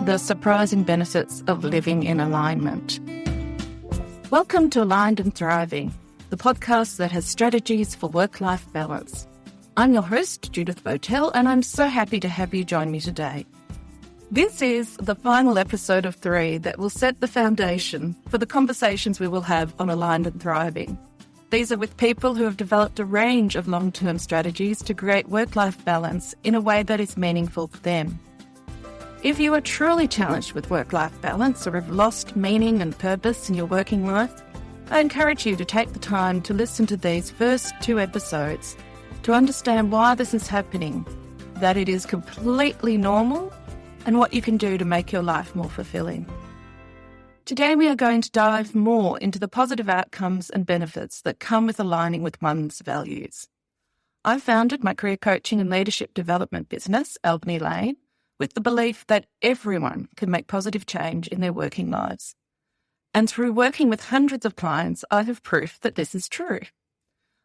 the surprising benefits of living in alignment. Welcome to Aligned and Thriving, the podcast that has strategies for work-life balance. I'm your host, Judith Botel, and I'm so happy to have you join me today. This is the final episode of 3 that will set the foundation for the conversations we will have on Aligned and Thriving. These are with people who have developed a range of long-term strategies to create work-life balance in a way that is meaningful for them. If you are truly challenged with work-life balance or have lost meaning and purpose in your working life, I encourage you to take the time to listen to these first 2 episodes to understand why this is happening, that it is completely normal, and what you can do to make your life more fulfilling. Today we are going to dive more into the positive outcomes and benefits that come with aligning with one's values. I founded my career coaching and leadership development business, Albany Lane, with the belief that everyone can make positive change in their working lives. And through working with hundreds of clients, I have proof that this is true.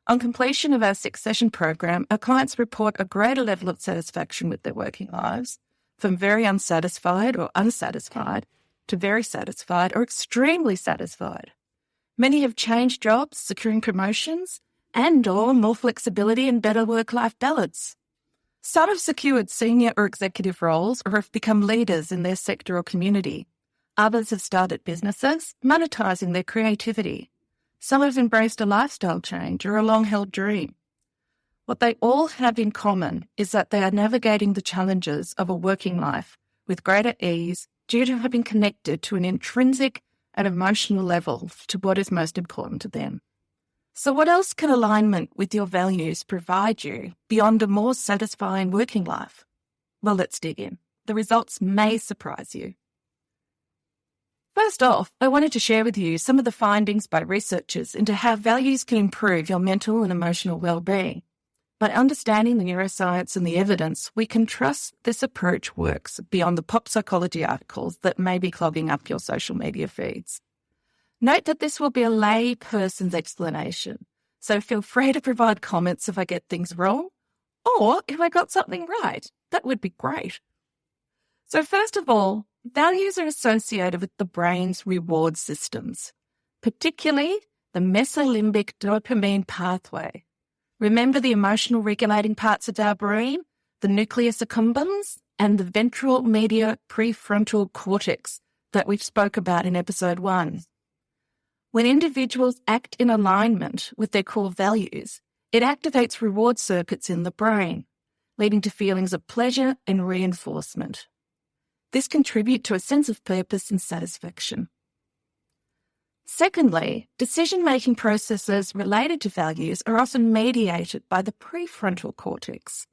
On completion of our 6-session program, our clients report a greater level of satisfaction with their working lives, from very unsatisfied or unsatisfied to very satisfied or extremely satisfied. Many have changed jobs, securing promotions, and/or more flexibility and better work-life balance. Some have secured senior or executive roles or have become leaders in their sector or community. Others have started businesses, monetizing their creativity. Some have embraced a lifestyle change or a long-held dream. What they all have in common is that they are navigating the challenges of a working life with greater ease due to having connected to an intrinsic and emotional level to what is most important to them. So what else can alignment with your values provide you beyond a more satisfying working life? Well, let's dig in. The results may surprise you. First off, I wanted to share with you some of the findings by researchers into how values can improve your mental and emotional well-being. By understanding the neuroscience and the evidence, we can trust this approach works beyond the pop psychology articles that may be clogging up your social media feeds. Note that this will be a lay person's explanation, so feel free to provide comments if I get things wrong, or if I got something right. That would be great. So first of all, values are associated with the brain's reward systems, particularly the mesolimbic dopamine pathway. Remember the emotional regulating parts of our brain, the nucleus accumbens, and the ventral medial prefrontal cortex that we spoke about in episode 1. When individuals act in alignment with their core values, it activates reward circuits in the brain, leading to feelings of pleasure and reinforcement. This contributes to a sense of purpose and satisfaction. Secondly, decision-making processes related to values are often mediated by the prefrontal cortex.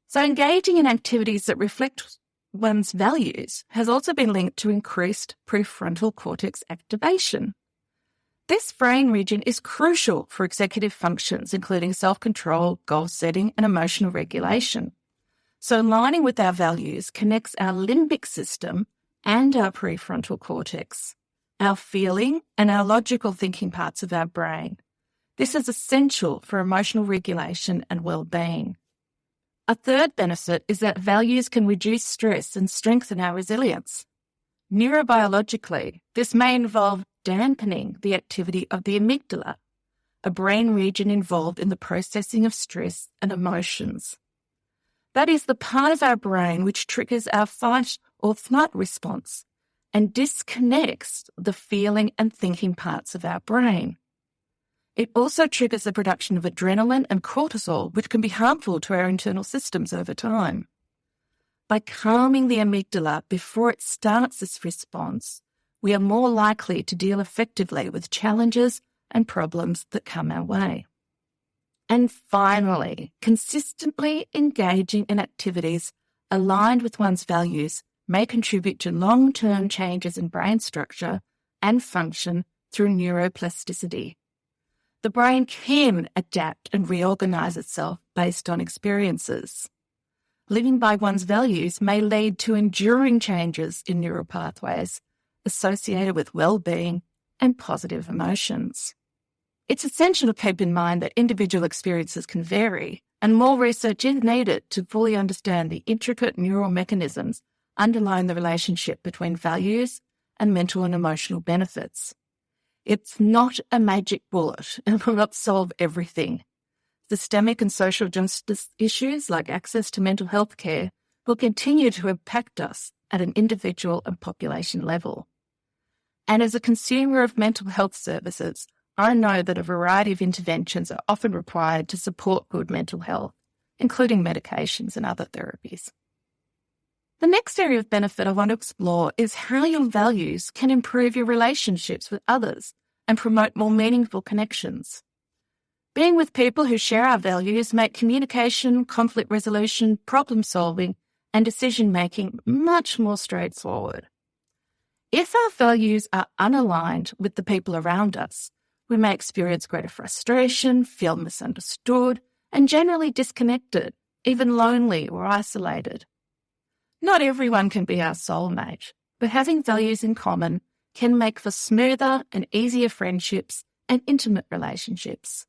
So engaging in activities that reflect one's values has also been linked to increased prefrontal cortex activation. This brain region is crucial for executive functions, including self-control, goal setting, and emotional regulation. So aligning with our values connects our limbic system and our prefrontal cortex, our feeling and our logical thinking parts of our brain. This is essential for emotional regulation and well-being. A third benefit is that values can reduce stress and strengthen our resilience. Neurobiologically, this may involve dampening the activity of the amygdala, a brain region involved in the processing of stress and emotions. That is the part of our brain which triggers our fight or flight response and disconnects the feeling and thinking parts of our brain. It also triggers the production of adrenaline and cortisol, which can be harmful to our internal systems over time. By calming the amygdala before it starts this response, we are more likely to deal effectively with challenges and problems that come our way. And finally, consistently engaging in activities aligned with one's values may contribute to long-term changes in brain structure and function through neuroplasticity. The brain can adapt and reorganize itself based on experiences. Living by one's values may lead to enduring changes in neural pathways associated with well-being and positive emotions. It's essential to keep in mind that individual experiences can vary, and more research is needed to fully understand the intricate neural mechanisms underline the relationship between values and mental and emotional benefits. It's not a magic bullet and will not solve everything. Systemic and social justice issues like access to mental health care will continue to impact us at an individual and population level. And as a consumer of mental health services, I know that a variety of interventions are often required to support good mental health, including medications and other therapies. The next area of benefit I want to explore is how your values can improve your relationships with others and promote more meaningful connections. Being with people who share our values make communication, conflict resolution, problem solving, and decision-making much more straightforward. If our values are unaligned with the people around us, we may experience greater frustration, feel misunderstood, and generally disconnected, even lonely or isolated. Not everyone can be our soulmate, but having values in common can make for smoother and easier friendships and intimate relationships.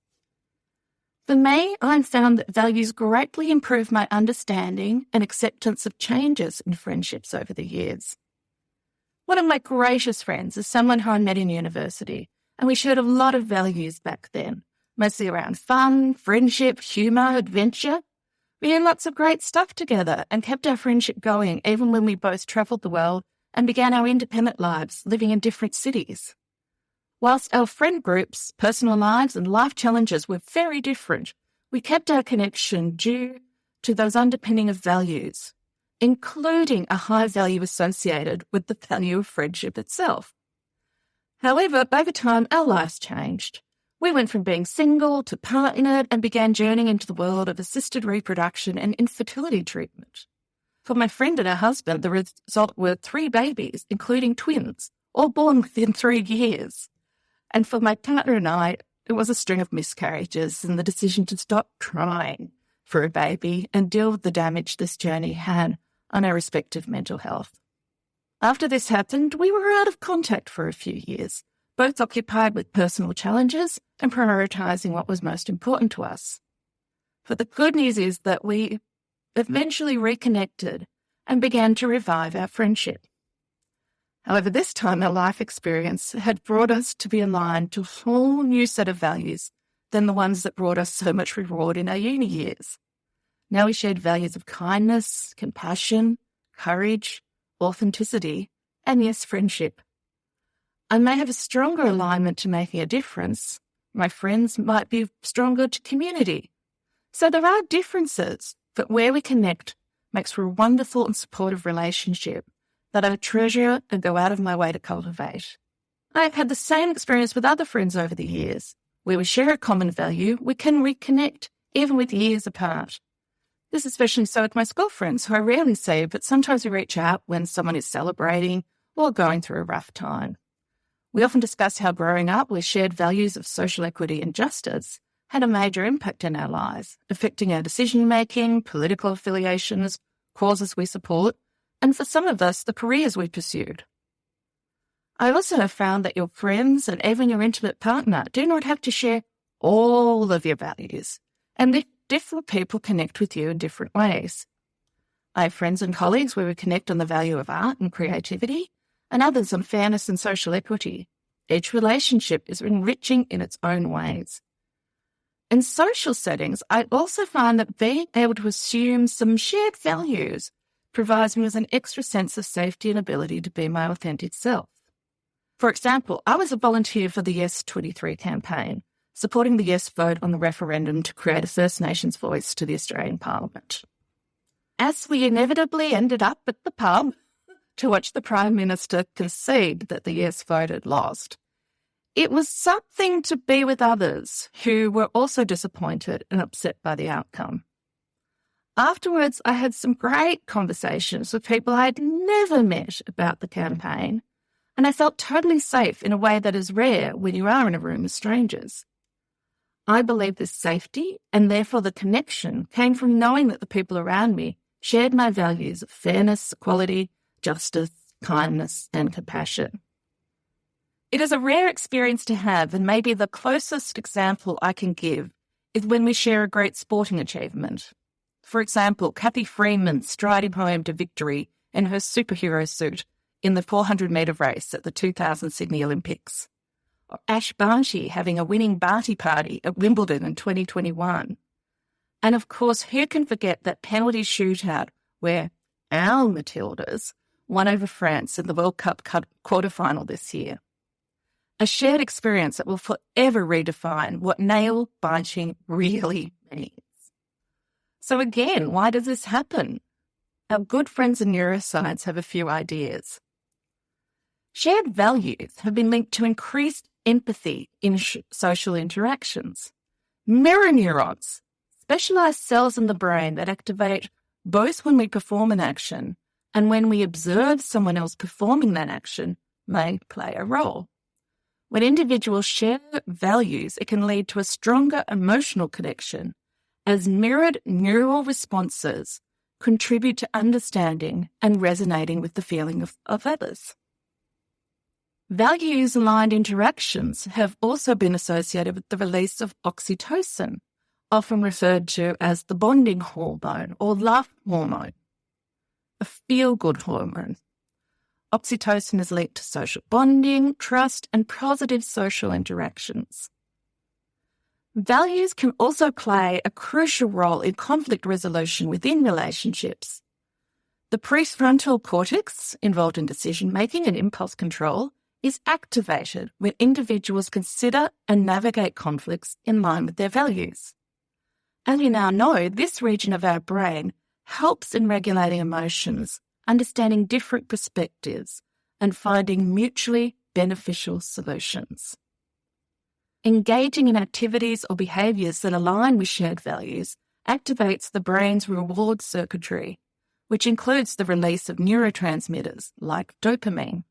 For me, I've found that values greatly improve my understanding and acceptance of changes in friendships over the years. One of my greatest friends is someone who I met in university, and we shared a lot of values back then, mostly around fun, friendship, humour, adventure. We did lots of great stuff together and kept our friendship going even when we both travelled the world and began our independent lives living in different cities. Whilst our friend groups, personal lives and life challenges were very different, we kept our connection due to those underpinning of values, including a high value associated with the value of friendship itself. However, over time, our lives changed. We went from being single to partnered and began journeying into the world of assisted reproduction and infertility treatment. For my friend and her husband, the result were 3 babies, including twins, all born within 3 years. And for my partner and I, it was a string of miscarriages and the decision to stop trying for a baby and deal with the damage this journey had on our respective mental health. After this happened, we were out of contact for a few years, both occupied with personal challenges and prioritising what was most important to us. But the good news is that we eventually reconnected and began to revive our friendship. However, this time our life experience had brought us to be aligned to a whole new set of values than the ones that brought us so much reward in our uni years. Now we shared values of kindness, compassion, courage, authenticity, and yes, friendship. I may have a stronger alignment to making a difference. My friends might be stronger to community. So there are differences, but where we connect makes for a wonderful and supportive relationship that I treasure and go out of my way to cultivate. I have had the same experience with other friends over the years. Where we share a common value, we can reconnect, even with years apart. This is especially so with my school friends, who I rarely see, but sometimes we reach out when someone is celebrating or going through a rough time. We often discuss how growing up with shared values of social equity and justice had a major impact in our lives, affecting our decision-making, political affiliations, causes we support, and for some of us, the careers we pursued. I also have found that your friends and even your intimate partner do not have to share all of your values, and that different people connect with you in different ways. I have friends and colleagues where we connect on the value of art and creativity, and others on fairness and social equity. Each relationship is enriching in its own ways. In social settings, I also find that being able to assume some shared values provides me with an extra sense of safety and ability to be my authentic self. For example, I was a volunteer for the Yes 23 campaign, supporting the Yes vote on the referendum to create a First Nations voice to the Australian Parliament. As we inevitably ended up at the pub to watch the Prime Minister concede that the Yes vote had lost, it was something to be with others who were also disappointed and upset by the outcome. Afterwards, I had some great conversations with people I had never met about the campaign, and I felt totally safe in a way that is rare when you are in a room with strangers. I believe this safety, and therefore the connection, came from knowing that the people around me shared my values of fairness, equality, justice, kindness, and compassion. It is a rare experience to have, and maybe the closest example I can give is when we share a great sporting achievement. For example, Kathy Freeman striding home to victory in her superhero suit in the 400-metre race at the 2000 Sydney Olympics. Or Ash Barty having a winning Barty party at Wimbledon in 2021. And of course, who can forget that penalty shootout where our Matildas won over France in the World Cup quarterfinal this year? A shared experience that will forever redefine what nail-biting really means. So again, why does this happen? Our good friends in neuroscience have a few ideas. Shared values have been linked to increased empathy in social interactions. Mirror neurons, specialized cells in the brain that activate both when we perform an action and when we observe someone else performing that action, may play a role. When individuals share values, it can lead to a stronger emotional connection, as mirrored neural responses contribute to understanding and resonating with the feeling of others. Values-aligned interactions have also been associated with the release of oxytocin, often referred to as the bonding hormone or love hormone, a feel-good hormone. Oxytocin is linked to social bonding, trust, and positive social interactions. Values can also play a crucial role in conflict resolution within relationships. The prefrontal cortex, involved in decision-making and impulse control, is activated when individuals consider and navigate conflicts in line with their values. As we now know, this region of our brain helps in regulating emotions, understanding different perspectives, and finding mutually beneficial solutions. Engaging in activities or behaviours that align with shared values activates the brain's reward circuitry, which includes the release of neurotransmitters like dopamine.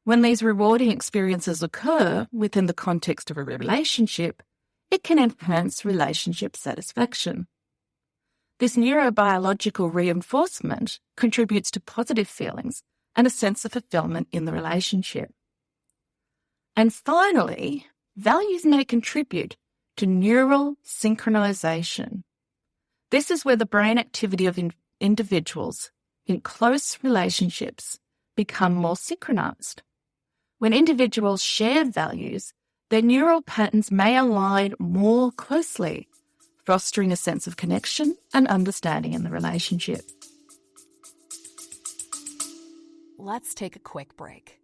When these rewarding experiences occur within the context of a relationship, it can enhance relationship satisfaction. This neurobiological reinforcement contributes to positive feelings and a sense of fulfillment in the relationship. And finally, values may contribute to neural synchronization. This is where the brain activity of individuals in close relationships become more synchronized. When individuals share values, their neural patterns may align more closely, fostering a sense of connection and understanding in the relationship. Let's take a quick break.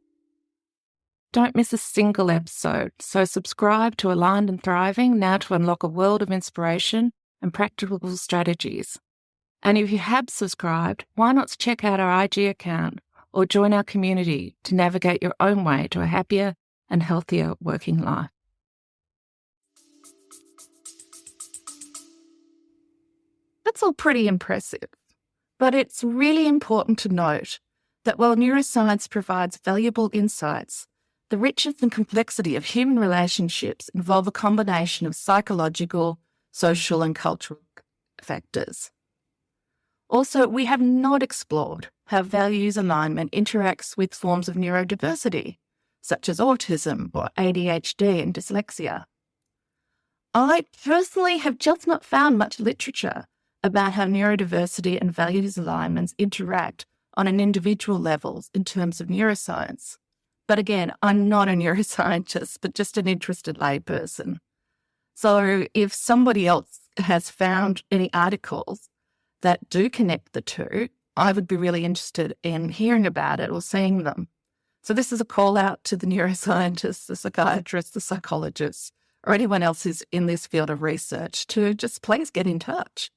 Don't miss a single episode, so subscribe to Aligned and Thriving now to unlock a world of inspiration and practical strategies. And if you have subscribed, why not check out our IG account or join our community to navigate your own way to a happier and healthier working life. That's all pretty impressive, but it's really important to note that while neuroscience provides valuable insights, the richness and complexity of human relationships involve a combination of psychological, social, and cultural factors. Also, we have not explored how values alignment interacts with forms of neurodiversity, such as autism or ADHD and dyslexia. I personally have just not found much literature about how neurodiversity and values alignments interact on an individual level in terms of neuroscience. But again, I'm not a neuroscientist, but just an interested layperson. So if somebody else has found any articles that do connect the two, I would be really interested in hearing about it or seeing them. So this is a call out to the neuroscientists, the psychiatrists, the psychologists, or anyone else who's in this field of research to just please get in touch.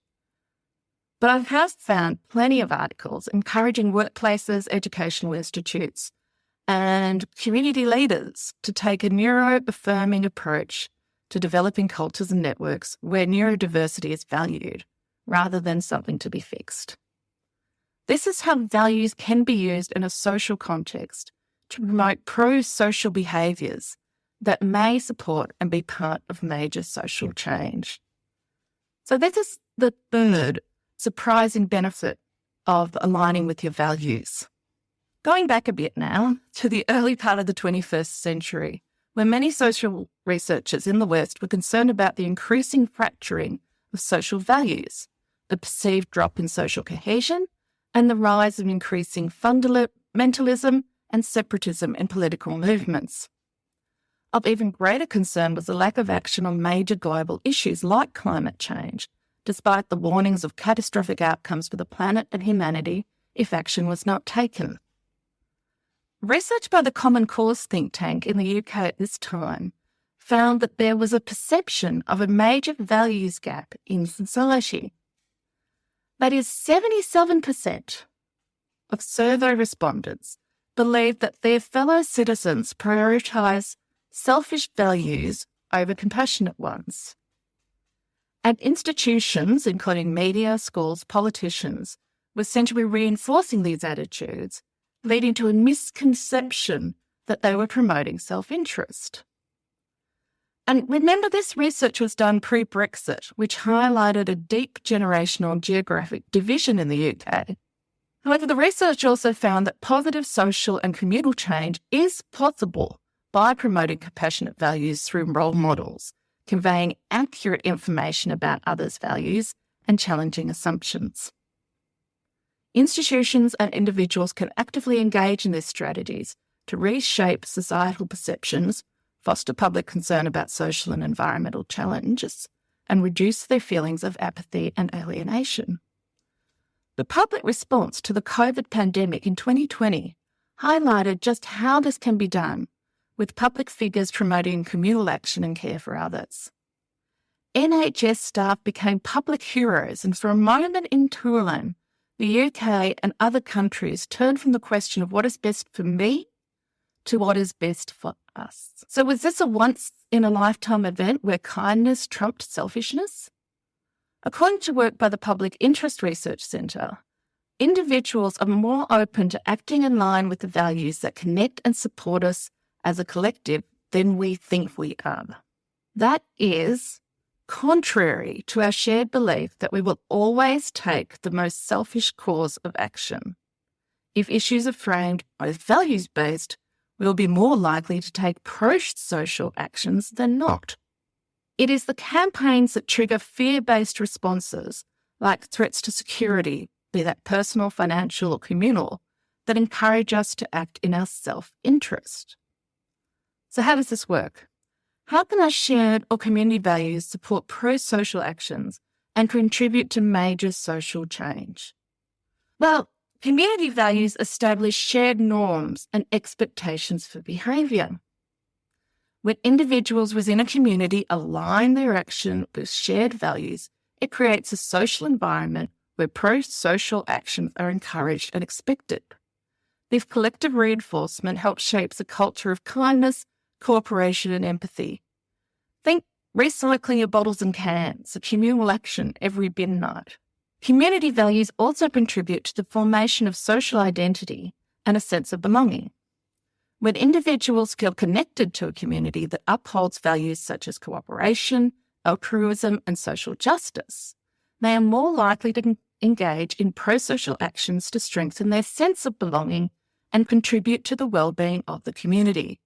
But I have found plenty of articles encouraging workplaces, educational institutes, and community leaders to take a neuro-affirming approach to developing cultures and networks where neurodiversity is valued rather than something to be fixed. This is how values can be used in a social context to promote pro-social behaviours that may support and be part of major social change. So this is the third surprising benefit of aligning with your values. Going back a bit now to the early part of the 21st century, where many social researchers in the West were concerned about the increasing fracturing of social values, the perceived drop in social cohesion, and the rise of increasing fundamentalism and separatism in political movements. Of even greater concern was the lack of action on major global issues like climate change, despite the warnings of catastrophic outcomes for the planet and humanity if action was not taken. Research by the Common Cause think tank in the UK at this time found that there was a perception of a major values gap in society. That is, 77% of survey respondents believed that their fellow citizens prioritise selfish values over compassionate ones. And institutions, including media, schools, politicians, were sent to be reinforcing these attitudes, leading to a misconception that they were promoting self-interest. And remember, this research was done pre-Brexit, which highlighted a deep generational and geographic division in the UK. However, the research also found that positive social and communal change is possible by promoting compassionate values through role models, conveying accurate information about others' values and challenging assumptions. Institutions and individuals can actively engage in these strategies to reshape societal perceptions, foster public concern about social and environmental challenges, and reduce their feelings of apathy and alienation. The public response to the COVID pandemic in 2020 highlighted just how this can be done, with public figures promoting communal action and care for others. NHS staff became public heroes, and for a moment in time, the UK and other countries turned from the question of what is best for me to what is best for us. So was this a once-in-a-lifetime event where kindness trumped selfishness? According to work by the Public Interest Research Centre, individuals are more open to acting in line with the values that connect and support us as a collective than we think we are. That is contrary to our shared belief that we will always take the most selfish course of action. If issues are framed as values-based, we will be more likely to take pro-social actions than not. It is the campaigns that trigger fear-based responses, like threats to security, be that personal, financial, or communal, that encourage us to act in our self-interest. So how does this work? How can our shared or community values support pro-social actions and contribute to major social change? Well, community values establish shared norms and expectations for behaviour. When individuals within a community align their action with shared values, it creates a social environment where pro-social actions are encouraged and expected. This collective reinforcement helps shape a culture of kindness, cooperation and empathy. Think recycling your bottles and cans, a communal action every bin night. Community values also contribute to the formation of social identity and a sense of belonging. When individuals feel connected to a community that upholds values such as cooperation, altruism and social justice, they are more likely to engage in pro-social actions to strengthen their sense of belonging and contribute to the well-being of the community.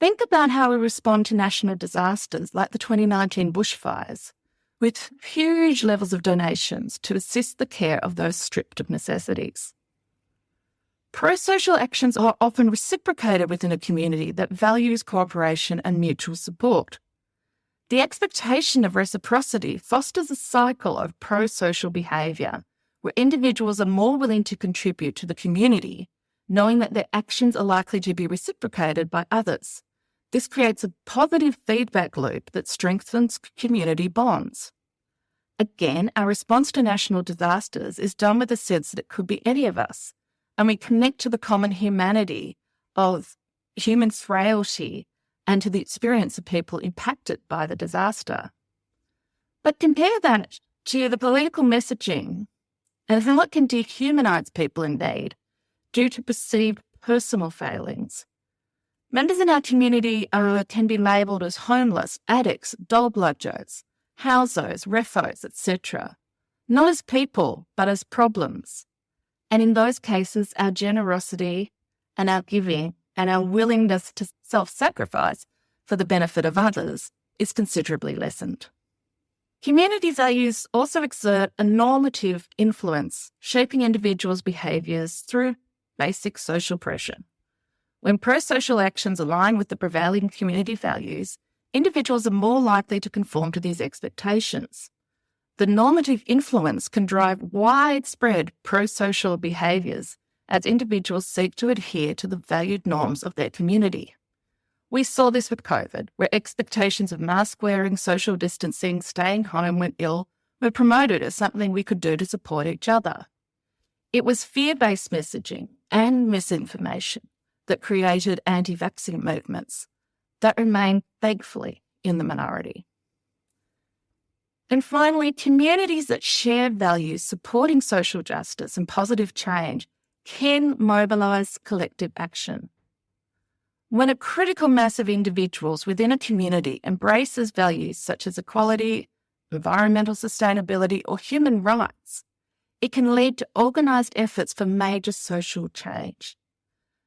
Think about how we respond to national disasters like the 2019 bushfires, with huge levels of donations to assist the care of those stripped of necessities. Pro-social actions are often reciprocated within a community that values cooperation and mutual support. The expectation of reciprocity fosters a cycle of pro-social behaviour, where individuals are more willing to contribute to the community, knowing that their actions are likely to be reciprocated by others. This creates a positive feedback loop that strengthens community bonds. Again, our response to national disasters is done with the sense that it could be any of us, and we connect to the common humanity of human frailty and to the experience of people impacted by the disaster. But compare that to the political messaging and how it can dehumanise people in need due to perceived personal failings. Members in our community can be labelled as homeless, addicts, dole bludgers, housos, refos, etc., not as people, but as problems. And in those cases, our generosity and our giving and our willingness to self-sacrifice for the benefit of others is considerably lessened. Community values also exert a normative influence, shaping individuals' behaviours through basic social pressure. When pro-social actions align with the prevailing community values, individuals are more likely to conform to these expectations. The normative influence can drive widespread pro-social behaviours as individuals seek to adhere to the valued norms of their community. We saw this with COVID, where expectations of mask wearing, social distancing, staying home when ill were promoted as something we could do to support each other. It was fear-based messaging and misinformation that created anti-vaccine movements that remain, thankfully, in the minority. And finally, communities that share values supporting social justice and positive change can mobilise collective action. When a critical mass of individuals within a community embraces values such as equality, environmental sustainability, or human rights, it can lead to organised efforts for major social change.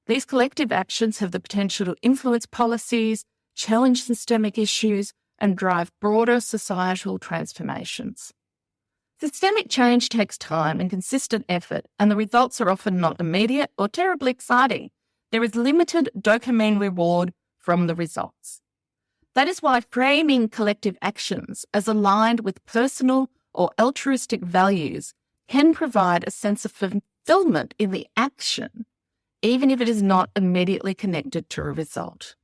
These collective actions have the potential to influence policies, challenge systemic issues, and drive broader societal transformations. Systemic change takes time and consistent effort, and the results are often not immediate or terribly exciting. There is limited dopamine reward from the results. That is why framing collective actions as aligned with personal or altruistic values can provide a sense of fulfillment in the action, even if it is not immediately connected to a result.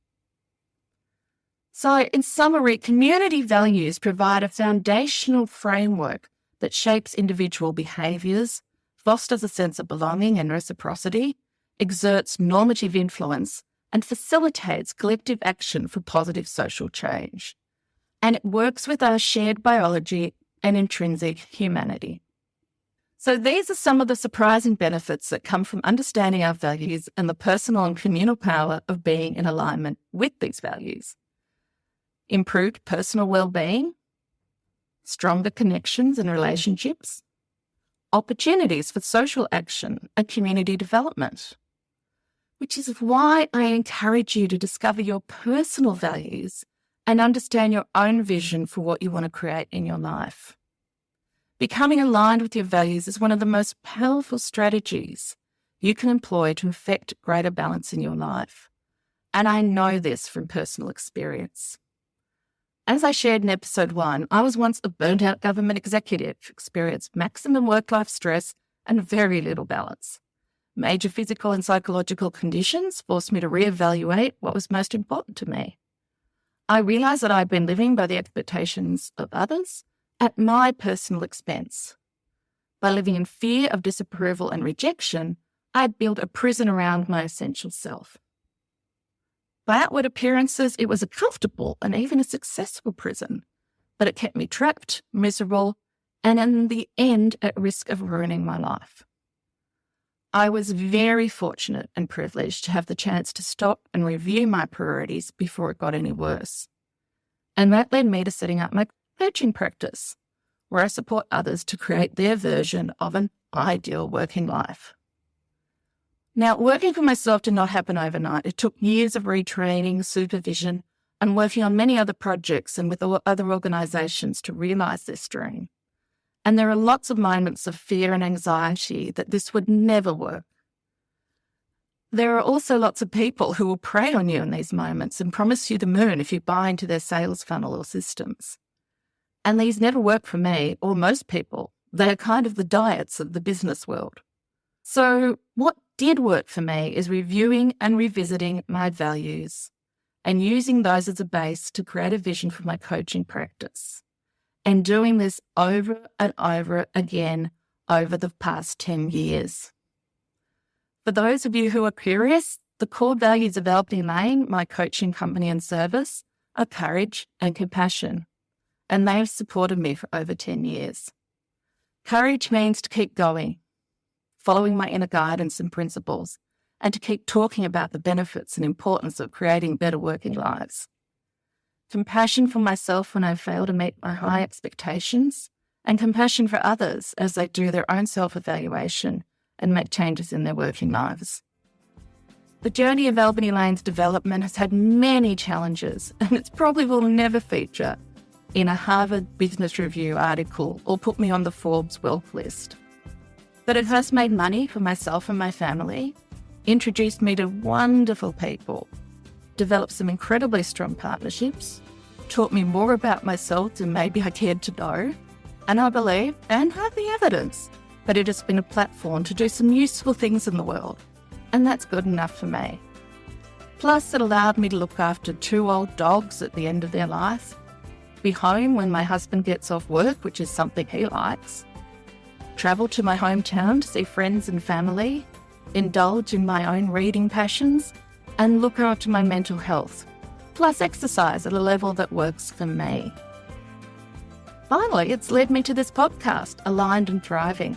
So, in summary, community values provide a foundational framework that shapes individual behaviours, fosters a sense of belonging and reciprocity, exerts normative influence, and facilitates collective action for positive social change. And it works with our shared biology and intrinsic humanity. So these are some of the surprising benefits that come from understanding our values and the personal and communal power of being in alignment with these values. Improved personal well-being, stronger connections and relationships, opportunities for social action and community development, which is why I encourage you to discover your personal values and understand your own vision for what you want to create in your life. Becoming aligned with your values is one of the most powerful strategies you can employ to effect greater balance in your life. And I know this from personal experience. As I shared in episode 1, I was once a burnt-out government executive, experienced maximum work-life stress and very little balance. Major physical and psychological conditions forced me to reevaluate what was most important to me. I realised that I'd been living by the expectations of others at my personal expense. By living in fear of disapproval and rejection, I'd built a prison around my essential self. By outward appearances, it was a comfortable and even a successful prison, but it kept me trapped, miserable, and in the end at risk of ruining my life. I was very fortunate and privileged to have the chance to stop and review my priorities before it got any worse. And that led me to setting up my coaching practice, where I support others to create their version of an ideal working life. Now, working for myself did not happen overnight. It took years of retraining, supervision, and working on many other projects and with other organisations to realise this dream. And there are lots of moments of fear and anxiety that this would never work. There are also lots of people who will prey on you in these moments and promise you the moon if you buy into their sales funnel or systems. And these never work for me or most people. They are kind of the diets of the business world. So what did work for me is reviewing and revisiting my values and using those as a base to create a vision for my coaching practice, and doing this over and over again over the past 10 years. For those of you who are curious, the core values of Albany Lane, my coaching company and service, are courage and compassion, and they have supported me for over 10 years. Courage means to keep going, following my inner guidance and principles, and to keep talking about the benefits and importance of creating better working lives. Compassion for myself when I fail to meet my high expectations, and compassion for others as they do their own self-evaluation and make changes in their working lives. The journey of Albany Lane's development has had many challenges, and it probably will never feature in a Harvard Business Review article or put me on the Forbes wealth list. But it has made money for myself and my family, introduced me to wonderful people, developed some incredibly strong partnerships, taught me more about myself than maybe I cared to know, and I believe, and have the evidence, that it has been a platform to do some useful things in the world, and that's good enough for me. Plus, it allowed me to look after 2 old dogs at the end of their life, be home when my husband gets off work, which is something he likes, travel to my hometown to see friends and family, indulge in my own reading passions, and look after my mental health, plus exercise at a level that works for me. Finally, it's led me to this podcast, Aligned and Thriving.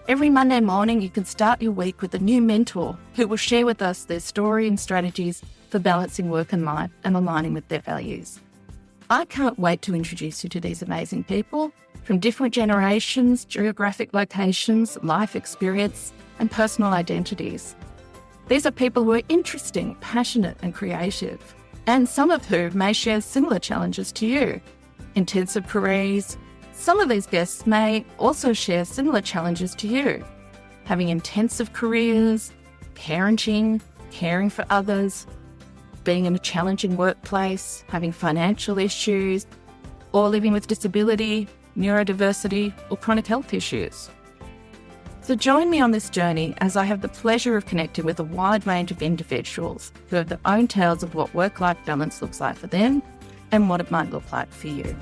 Every Monday morning, you can start your week with a new mentor who will share with us their story and strategies for balancing work and life and aligning with their values. I can't wait to introduce you to these amazing people from different generations, geographic locations, life experience, and personal identities. These are people who are interesting, passionate, and creative, and some of whom may share similar challenges to you. Intensive careers. Some of these guests may also share similar challenges to you. Having intensive careers, parenting, caring for others, being in a challenging workplace, having financial issues, or living with disability, neurodiversity, or chronic health issues. So join me on this journey as I have the pleasure of connecting with a wide range of individuals who have their own tales of what work-life balance looks like for them and what it might look like for you.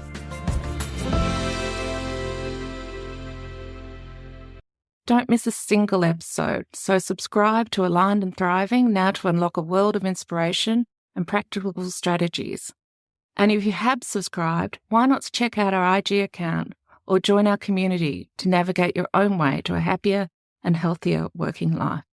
Don't miss a single episode, so subscribe to Aligned and Thriving now to unlock a world of inspiration and practical strategies. And if you have subscribed, why not check out our IG account or join our community to navigate your own way to a happier and healthier working life.